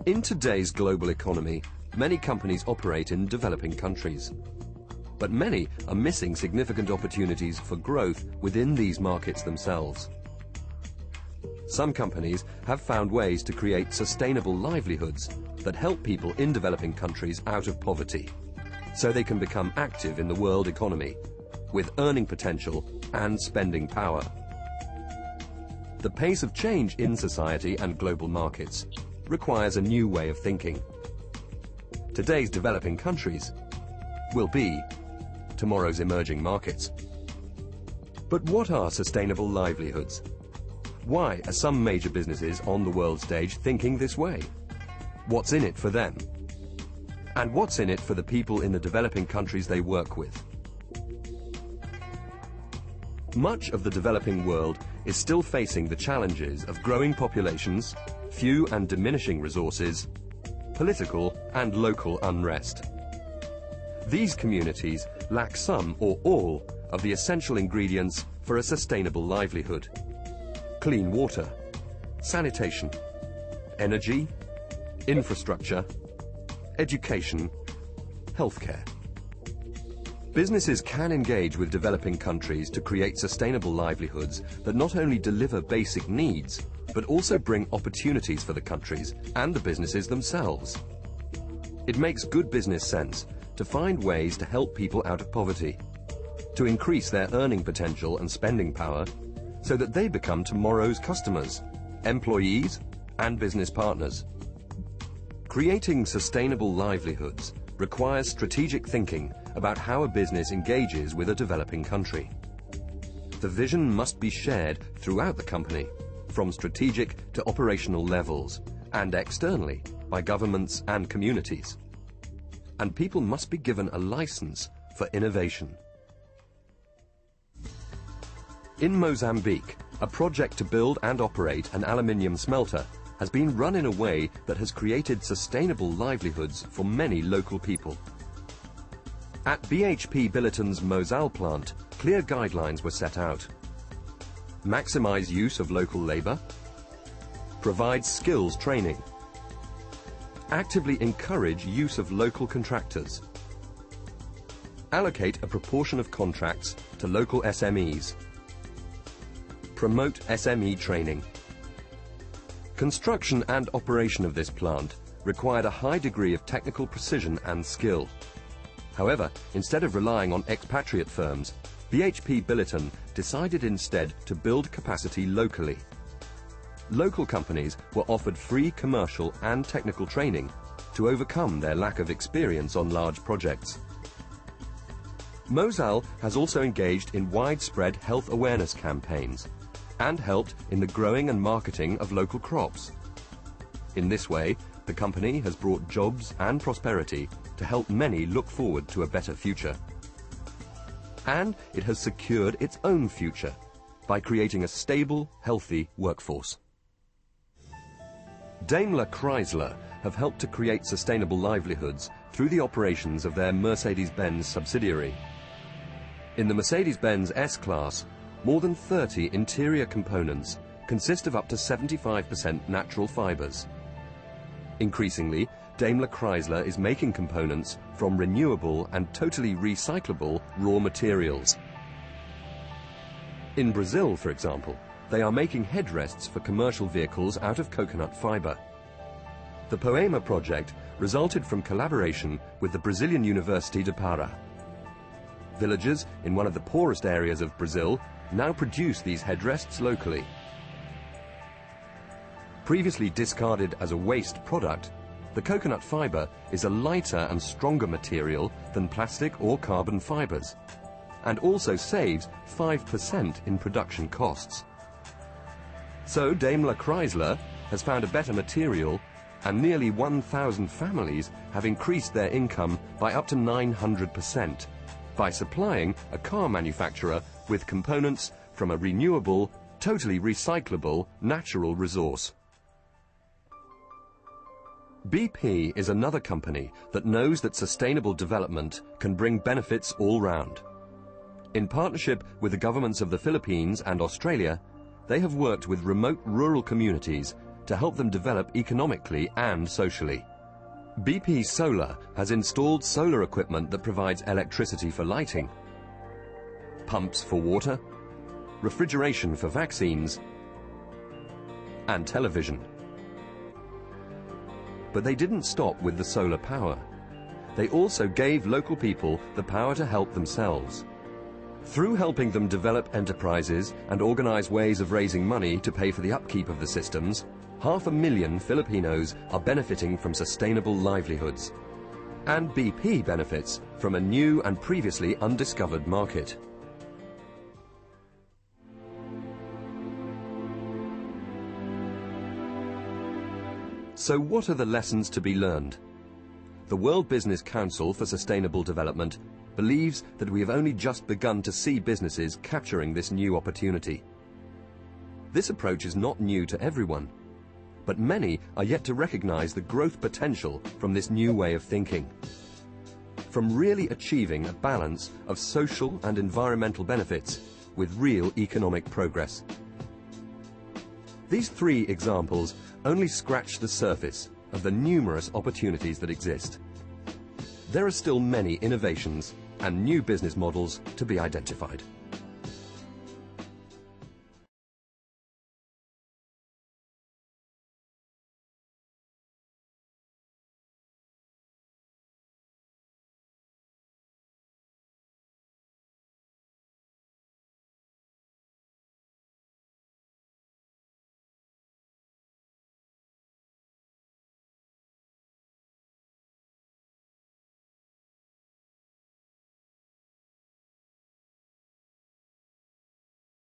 In today's global economy, many companies operate in developing countries. But many are missing significant opportunities for growth within these markets themselves. Some companies have found ways to create sustainable livelihoods that help people in developing countries out of poverty, so they can become active in the world economy, with earning potential and spending power. The pace of change in society and global markets requires a new way of thinking. Today's developing countries will be tomorrow's emerging markets. But what are sustainable livelihoods? Why are some major businesses on the world stage thinking this way? What's in it for them? And what's in it for the people in the developing countries they work with? Much of the developing world is still facing the challenges of growing populations, few and diminishing resources, political and local unrest. These communities lack some or all of the essential ingredients for a sustainable livelihood: clean water, sanitation, energy, infrastructure, education, healthcare. Businesses can engage with developing countries to create sustainable livelihoods that not only deliver basic needs, but also bring opportunities for the countries and the businesses themselves. It makes good business sense to find ways to help people out of poverty, to increase their earning potential and spending power, so that they become tomorrow's customers, employees, and business partners. Creating sustainable livelihoods requires strategic thinking about how a business engages with a developing country. The vision must be shared throughout the company, from strategic to operational levels, and externally by governments and communities. And people must be given a license for innovation. In Mozambique, a project to build and operate an aluminium smelter has been run in a way that has created sustainable livelihoods for many local people. At BHP Billiton's Mozal plant, clear guidelines were set out. Maximize use of local labor, provide skills training, actively encourage use of local contractors, allocate a proportion of contracts to local SMEs, promote SME training. Construction and operation of this plant required a high degree of technical precision and skill. However, instead of relying on expatriate firms, BHP Billiton decided instead to build capacity locally. Local companies were offered free commercial and technical training to overcome their lack of experience on large projects. Mozal has also engaged in widespread health awareness campaigns and helped in the growing and marketing of local crops. In this way, the company has brought jobs and prosperity to help many look forward to a better future. And it has secured its own future by creating a stable, healthy workforce. DaimlerChrysler have helped to create sustainable livelihoods through the operations of their Mercedes-Benz subsidiary. In the Mercedes-Benz S-Class, more than 30 interior components consist of up to 75% natural fibers. Increasingly, DaimlerChrysler is making components from renewable and totally recyclable raw materials. In Brazil, for example, they are making headrests for commercial vehicles out of coconut fiber. The Poema project resulted from collaboration with the Brazilian University de Pará. Villagers in one of the poorest areas of Brazil now produce these headrests locally. Previously discarded as a waste product, the coconut fiber is a lighter and stronger material than plastic or carbon fibers, and also saves 5% in production costs. So DaimlerChrysler has found a better material, and nearly 1,000 families have increased their income by up to 900% by supplying a car manufacturer with components from a renewable, totally recyclable natural resource. BP is another company that knows that sustainable development can bring benefits all round. In partnership with the governments of the Philippines and Australia, they have worked with remote rural communities to help them develop economically and socially. BP Solar has installed solar equipment that provides electricity for lighting, pumps for water, refrigeration for vaccines, and television. But they didn't stop with the solar power. They also gave local people the power to help themselves. Through helping them develop enterprises and organize ways of raising money to pay for the upkeep of the systems, 500,000 Filipinos are benefiting from sustainable livelihoods. And BP benefits from a new and previously undiscovered market. So what are the lessons to be learned? The World Business Council for Sustainable Development believes that we have only just begun to see businesses capturing this new opportunity. This approach is not new to everyone, but many are yet to recognize the growth potential from this new way of thinking. From really achieving a balance of social and environmental benefits with real economic progress. These three examples only scratch the surface of the numerous opportunities that exist. There are still many innovations and new business models to be identified.